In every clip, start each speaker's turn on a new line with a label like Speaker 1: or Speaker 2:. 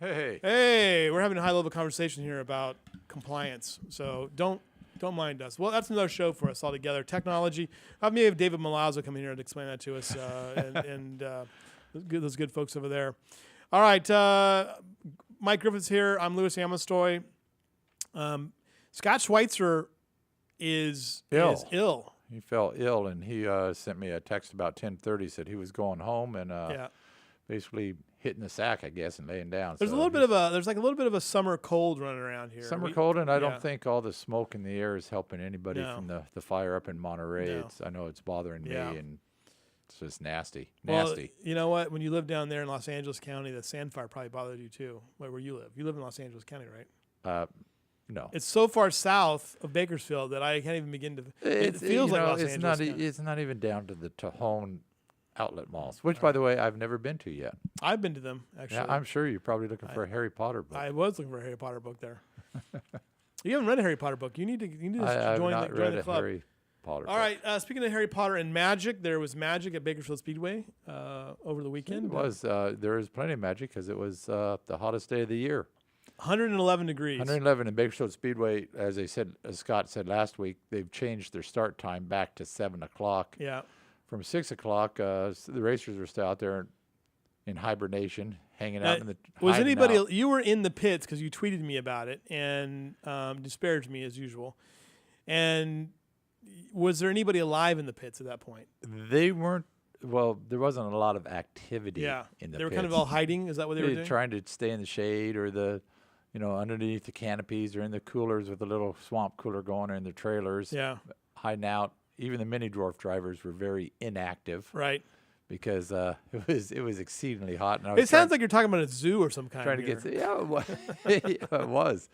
Speaker 1: Hey, we're having a high-level conversation here about compliance, so don't mind us. Well, that's another show for us altogether. Technology. I may have David Malazzo come in here to explain that to us, and those good folks over there. All right, Mike Griffith's here. I'm Louis Amestoy. Scott Schweitzer is ill.
Speaker 2: He fell ill, and he sent me a text about 10:30. Said he was going home and basically hitting the sack, I guess, and laying down.
Speaker 1: There's a little bit of a summer cold running around here.
Speaker 2: Summer cold, and I don't think all the smoke in the air is helping anybody from the fire up in Monterey.
Speaker 1: No.
Speaker 2: I know it's bothering me, and it's just nasty.
Speaker 1: Well, you know what? When you live down there in Los Angeles County, the sand fire probably bothered you too. Where you live? You live in Los Angeles County, right?
Speaker 2: No.
Speaker 1: It's so far south of Bakersfield that I can't even begin to. It feels like Los Angeles.
Speaker 2: It's not even down to the Tejon outlet malls, which, by the way, I've never been to yet.
Speaker 1: I've been to them, actually.
Speaker 2: Yeah, I'm sure you're probably looking for a Harry Potter book.
Speaker 1: I was looking for a Harry Potter book there. You haven't read a Harry Potter book. You need to join the club.
Speaker 2: Harry Potter
Speaker 1: All right. Speaking of Harry Potter and magic, there was magic at Bakersfield Speedway over the weekend.
Speaker 2: It was. There was plenty of magic because it was the hottest day of the year.
Speaker 1: 111 degrees. 111
Speaker 2: in Bakersfield Speedway, as Scott said last week, they've changed their start time back to 7 o'clock.
Speaker 1: Yeah.
Speaker 2: From 6 o'clock, the racers were still out there in hibernation, hanging out in the.
Speaker 1: Was anybody? You were in the pits because you tweeted me about it and disparaged me as usual. And was there anybody alive in the pits at that point?
Speaker 2: They weren't. Well, there wasn't a lot of activity. In the pits.
Speaker 1: They were kind of all hiding. Is that what they were doing?
Speaker 2: Trying to stay in the shade or underneath the canopies or in the coolers with a little swamp cooler going or in their trailers.
Speaker 1: Yeah.
Speaker 2: Hiding out. Even the mini dwarf drivers were very inactive.
Speaker 1: Right.
Speaker 2: Because it was exceedingly hot. And
Speaker 1: it sounds like you're talking about a zoo or some kind.
Speaker 2: It was.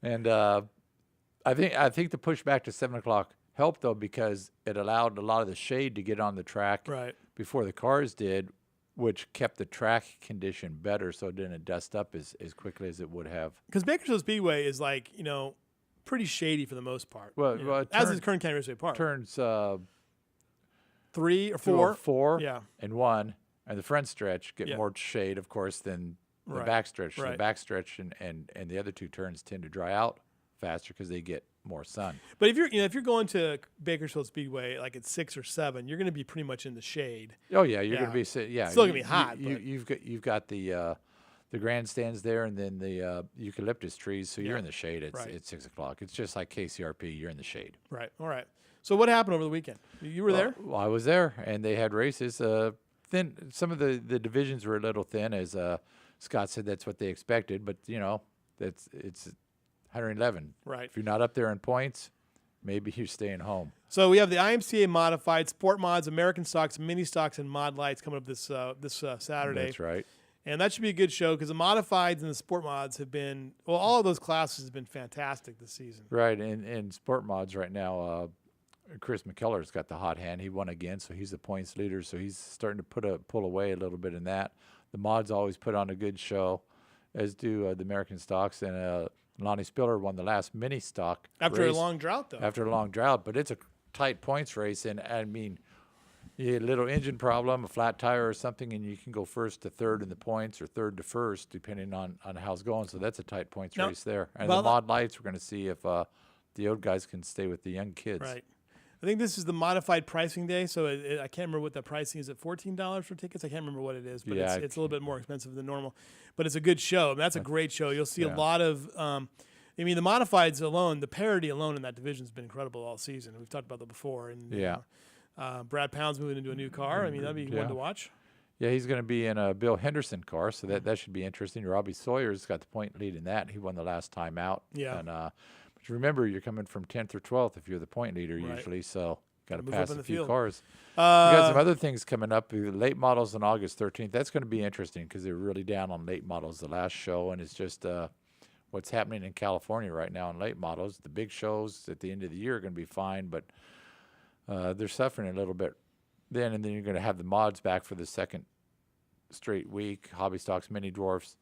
Speaker 2: And I think the push back to 7 o'clock helped though because it allowed a lot of the shade to get on the track before the cars did, which kept the track condition better, so it didn't dust up as quickly as it would have.
Speaker 1: Because Bakersfield Speedway is like pretty shady for the most part. Well, as is Kern County Raceway Park.
Speaker 2: Turns
Speaker 1: 3 or 4,
Speaker 2: and 1, and the front stretch get more shade, of course, than the back stretch. So the back stretch and the other two turns tend to dry out faster because they get more sun.
Speaker 1: But if you're going to Bakersfield Speedway like at 6 or 7, you're going to be pretty much in the shade.
Speaker 2: Oh yeah, you're going to be still
Speaker 1: going to be hot.
Speaker 2: You've got the grandstands there, and then the eucalyptus trees, so you're in the shade at 6 o'clock. It's just like KCRP, you're in the shade.
Speaker 1: Right. All right. So what happened over the weekend? You were there?
Speaker 2: Well, I was there, and they had races. Thin. Some of the divisions were a little thin, as Scott said. That's what they expected, but it's 111.
Speaker 1: Right.
Speaker 2: If you're not up there in points, maybe you're staying home.
Speaker 1: So we have the IMCA modified, Sport Mods, American Stocks, Mini Stocks, and Mod Lights coming up this Saturday.
Speaker 2: That's right.
Speaker 1: And that should be a good show because the modifieds and the sport mods have been, all of those classes have been fantastic this season.
Speaker 2: Right. And sport mods right now, Chris McKellar's got the hot hand. He won again, so he's the points leader. So he's starting to pull away a little bit in that. The mods always put on a good show, as do the American Stocks. And Lonnie Spiller won the last mini stock
Speaker 1: after
Speaker 2: race.
Speaker 1: A long drought, though.
Speaker 2: After a long drought, but it's a tight points race. And, I mean, you get a little engine problem, a flat tire or something, and you can go first to third in the points or third to first, depending on how it's going. So that's a tight points race there. And the mod lights, we're going to see if the old guys can stay with the young kids.
Speaker 1: Right. I think this is the modified pricing day, so I can't remember what the pricing is. At $14 for tickets? I can't remember what it is, but it's a little bit more expensive than normal. But it's a good show. I mean, that's a great show. You'll see a lot of the modifieds alone, the parity alone in that division has been incredible all season. We've talked about that before. And Brad Pound's moving into a new car. I mean, that'd be one to watch.
Speaker 2: Yeah, he's going to be in a Bill Henderson car, so that should be interesting. Robbie Sawyer's got the point lead in that. He won the last time out.
Speaker 1: Yeah.
Speaker 2: And, but remember, you're coming from 10th or 12th if you're the point leader usually, so got to pass a few cars. We got some other things coming up. Late models on August 13th. That's going to be interesting because they're really down on late models the last show, and it's just what's happening in California right now in late models. The big shows at the end of the year are going to be fine, but they're suffering a little bit then, and then you're going to have the mods back for the second straight week, Hobby Stocks, Mini Dwarfs,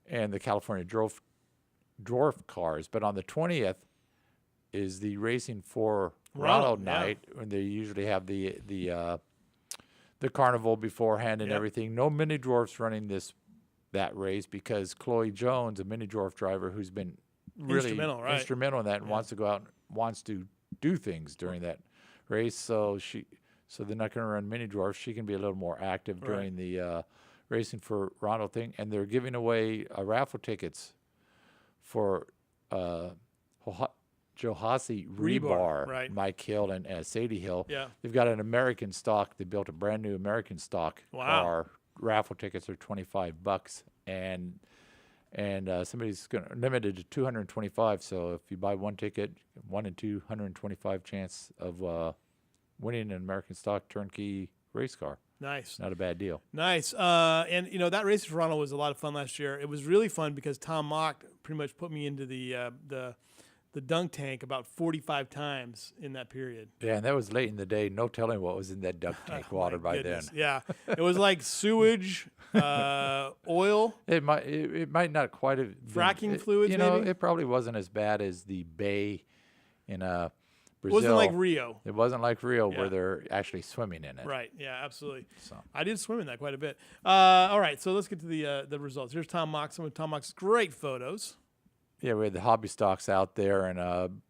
Speaker 2: and the California dwarf cars. But on the 20th is the Racing for Ronald night, when they usually have the carnival beforehand and everything. No Mini Dwarfs running this that race because Chloe Jones, a mini dwarf driver who's been really instrumental in that and wants to go out and wants to do things during that race. So they're not going to run mini dwarfs. She can be a little more active during the racing for Ronald thing. And they're giving away raffle tickets for Johasi Rebar, Mike Hill and Sadie Hill.
Speaker 1: Yeah.
Speaker 2: They've got an American stock. They built a brand new American stock car. Raffle tickets are $25, and somebody's going to limited to 225. So if you buy one ticket, 1 in 225 chance of winning an American stock turnkey race car.
Speaker 1: Nice.
Speaker 2: Not a bad deal.
Speaker 1: Nice. And that race in Toronto was a lot of fun last year. It was really fun because Tom Mock pretty much put me into the dunk tank about 45 times in that period.
Speaker 2: Yeah, and that was late in the day. No telling what was in that dunk tank water by then.
Speaker 1: Yeah, it was like sewage, oil.
Speaker 2: It might not quite have
Speaker 1: fracking fluids.
Speaker 2: Maybe? It probably wasn't as bad as the bay in Brazil.
Speaker 1: It wasn't like Rio.
Speaker 2: It wasn't like Rio where they're actually swimming in it.
Speaker 1: Right. Yeah. Absolutely. So I did swim in that quite a bit. All right. So let's get to the results. Here's Tom Mock. Some of Tom Mock's great photos.
Speaker 2: Yeah, we had the hobby stocks out there and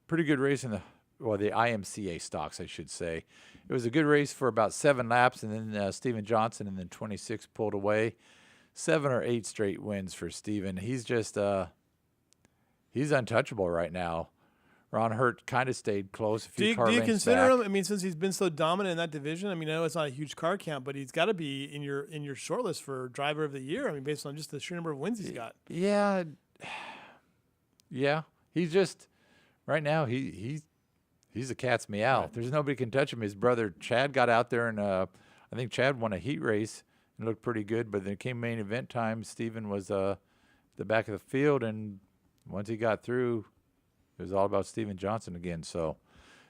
Speaker 2: pretty good race in the IMCA stocks, I should say. It was a good race for about 7 laps, and then Steven Johnson and then 26 pulled away. 7 or 8 straight wins for Steven. He's just he's untouchable right now. Ron Hurt kind of stayed close.
Speaker 1: Do you consider him? I mean, since he's been so dominant in that division, I mean, I know it's not a huge car count, but he's got to be in your short list for driver of the year. I mean, based on just the sheer number of wins he's got.
Speaker 2: Yeah. Yeah, he's just right now. He's a cat's meow. Right. There's nobody can touch him. His brother Chad got out there and I think Chad won a heat race and looked pretty good. But then it came main event time. Steven was the back of the field, and once he got through, it was all about Steven Johnson again. So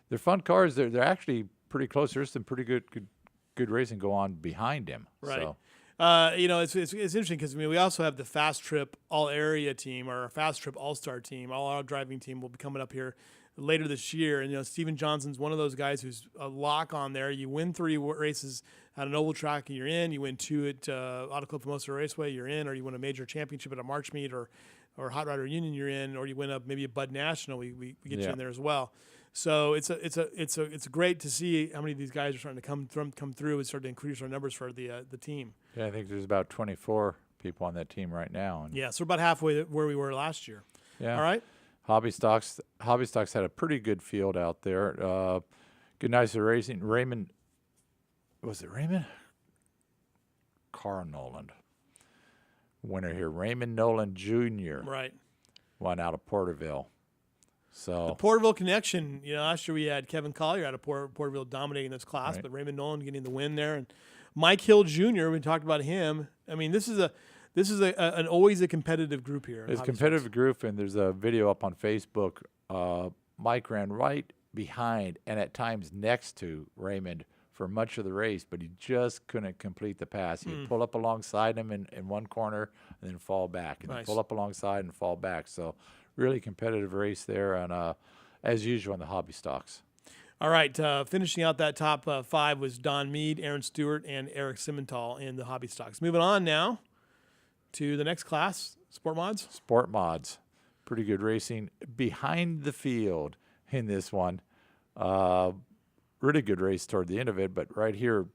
Speaker 2: they're fun cars. They're actually pretty close. There's some pretty good racing go on behind him.
Speaker 1: Right.
Speaker 2: So.
Speaker 1: It's interesting because we also have the Fast Trip All Area team or Fast Trip All Star team, all our driving team will be coming up here later this year. And Steven Johnson's one of those guys who's a lock on there. You win 3 races at an oval track, and you're in. You win 2 at Auto Club Famoso Raceway, you're in. Or you win a major championship at a March meet or Hot Rodder Union, you're in. Or you win maybe a Bud National, we get you in there as well. So it's great to see how many of these guys are starting to come through and start to increase our numbers for the team.
Speaker 2: Yeah, I think there's about 24 people on that team right now. And
Speaker 1: yeah, so we're about halfway where we were last year.
Speaker 2: Yeah.
Speaker 1: All right.
Speaker 2: Hobby Stocks had a pretty good field out there. Good nights of racing. Raymond, was it Raymond? Carl Noland. Winner here. Raymond Noland Jr.
Speaker 1: Right.
Speaker 2: Won out of Porterville. So
Speaker 1: the Porterville connection, last year we had Kevin Collier out of Porterville dominating this class, but Raymond Nolan getting the win there, and Mike Hill Jr. We talked about him. I mean, this is an always a competitive group here.
Speaker 2: It's a competitive group, and there's a video up on Facebook. Mike ran right behind and at times next to Raymond for much of the race, but he just couldn't complete the pass. He'd pull up alongside him in one corner and then fall back, and then pull up alongside and fall back. So really competitive race there, and as usual in the hobby stocks.
Speaker 1: All right, finishing out that top 5 was Don Mead, Aaron Stewart, and Eric Simmental in the hobby stocks. Moving on now to the next class, Sport Mods.
Speaker 2: Sport Mods, pretty good racing behind the field in this one. Really good race toward the end of it, but right here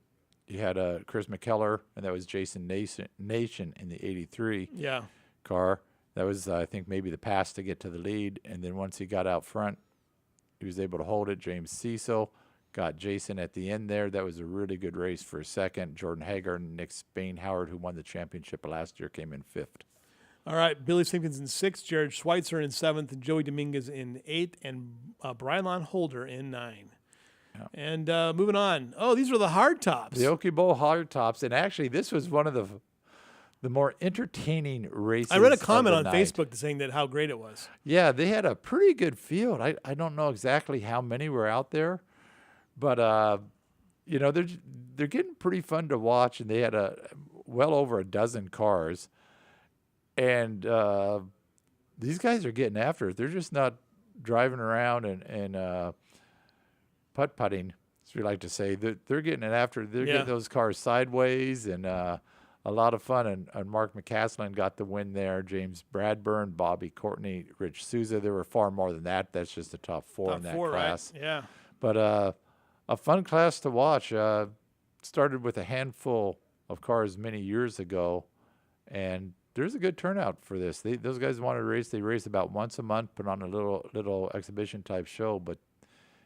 Speaker 2: you had Chris McKellar, and that was Jason Nation in the 83 car. That was, I think, maybe the pass to get to the lead. And then once he got out front, he was able to hold it. James Cecil got Jason at the end there. That was a really good race for a second. Jordan Hager and Nick Spain-Howard, who won the championship last year, came in 5th.
Speaker 1: All right, Billy Simpkins in 6th, Jared Schweitzer in 7th, and Joey Dominguez in 8th, and Brylon Holder in 9. Yeah. And moving on. Oh, these were the hard tops.
Speaker 2: The Okie Bowl hard tops. And actually, this was one of the more entertaining races.
Speaker 1: I read a comment on Facebook saying that how great it was.
Speaker 2: Yeah, they had a pretty good field. I don't know exactly how many were out there, but they're getting pretty fun to watch, and they had well over a dozen cars, and these guys are getting after it. They're just not driving around and putt-putting, as we like to say. They're getting it after. They're getting those cars sideways and a lot of fun. And Mark McCaslin got the win there. James Bradburn, Bobby Courtney, Rich Souza. There were far more than that. That's just the top four in that class.
Speaker 1: Right? Yeah.
Speaker 2: But a fun class to watch. Started with a handful of cars many years ago, and there's a good turnout for this. Those guys want to race. They race about once a month, put on a little exhibition type show, but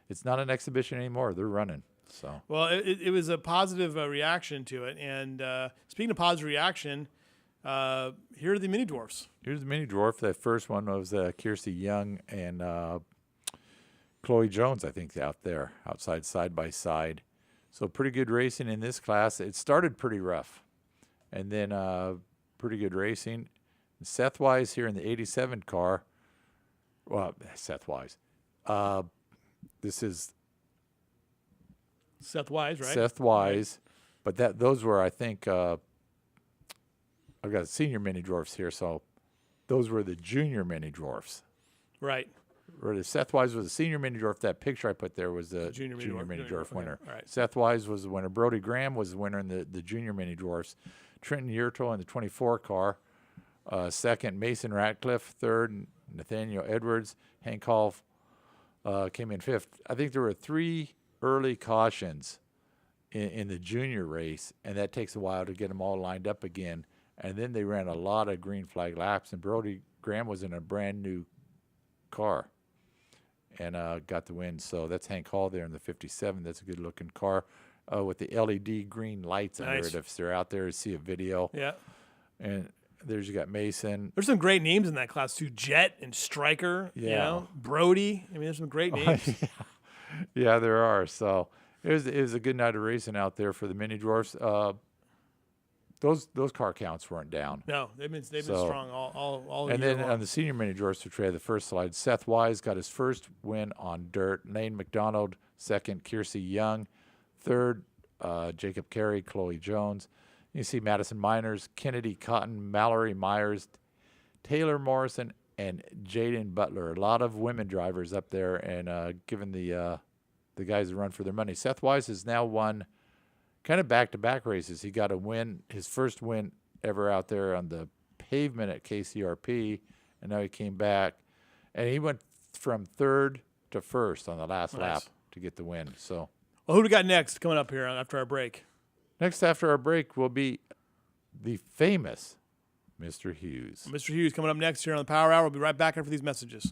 Speaker 2: it's not an exhibition anymore. They're running. So
Speaker 1: well, it was a positive reaction to it. And speaking of positive reaction, here are the mini dwarfs.
Speaker 2: Here's the mini dwarf. That first one was Kiersey Young and Chloe Jones, I think, out there outside side by side. So pretty good racing in this class. It started pretty rough, and then pretty good racing. Seth Wise here in the 87 car. Well, Seth Wise. This is
Speaker 1: Seth Wise, right?
Speaker 2: Seth Wise. Right. But those were, I think, I've got senior mini dwarfs here, so those were the junior mini dwarfs.
Speaker 1: Right.
Speaker 2: Seth Wise was a senior mini dwarf. That picture I put there was the junior mini dwarf winner.
Speaker 1: Okay. Right.
Speaker 2: Seth Wise was the winner. Brody Graham was the winner in the junior mini dwarfs. Trenton Yurto in the 24 car. Second, Mason Ratcliffe. Third, Nathaniel Edwards. Hank Hall came in fifth. I think there were 3 early cautions in the junior race, and that takes a while to get them all lined up again. And then they ran a lot of green flag laps, and Brody Graham was in a brand new car and got the win. So that's Hank Hall there in the 57. That's a good looking car with the LED green lights under it. If they're out there to see a video.
Speaker 1: Yeah.
Speaker 2: And there's you got Mason.
Speaker 1: There's some great names in that class too. Jet and Stryker.
Speaker 2: Yeah.
Speaker 1: You know, Brody. I mean, there's some great names.
Speaker 2: Yeah, there are. So it was a good night of racing out there for the mini dwarfs. Those car counts weren't down.
Speaker 1: No, they've been strong all
Speaker 2: and
Speaker 1: year
Speaker 2: then
Speaker 1: long.
Speaker 2: On the senior mini dwarfs, which we had the first slide, Seth Wise got his first win on dirt. Lane McDonald second. Kiersey Young third. Jacob Carey, Chloe Jones. You see Madison Miners, Kennedy Cotton, Mallory Myers, Taylor Morrison, and Jaden Butler. A lot of women drivers up there, and giving the guys a run for their money. Seth Wise has now won kind of back-to-back races. He got a win, his first win ever out there on the pavement at KCRP, and now he came back. And he went from third to first on the last lap to get the win. So,
Speaker 1: well, who do we got next coming up here after our break?
Speaker 2: Next after our break will be the famous Mr. Hughes.
Speaker 1: Mr. Hughes coming up next here on the Power Hour. We'll be right back after these messages.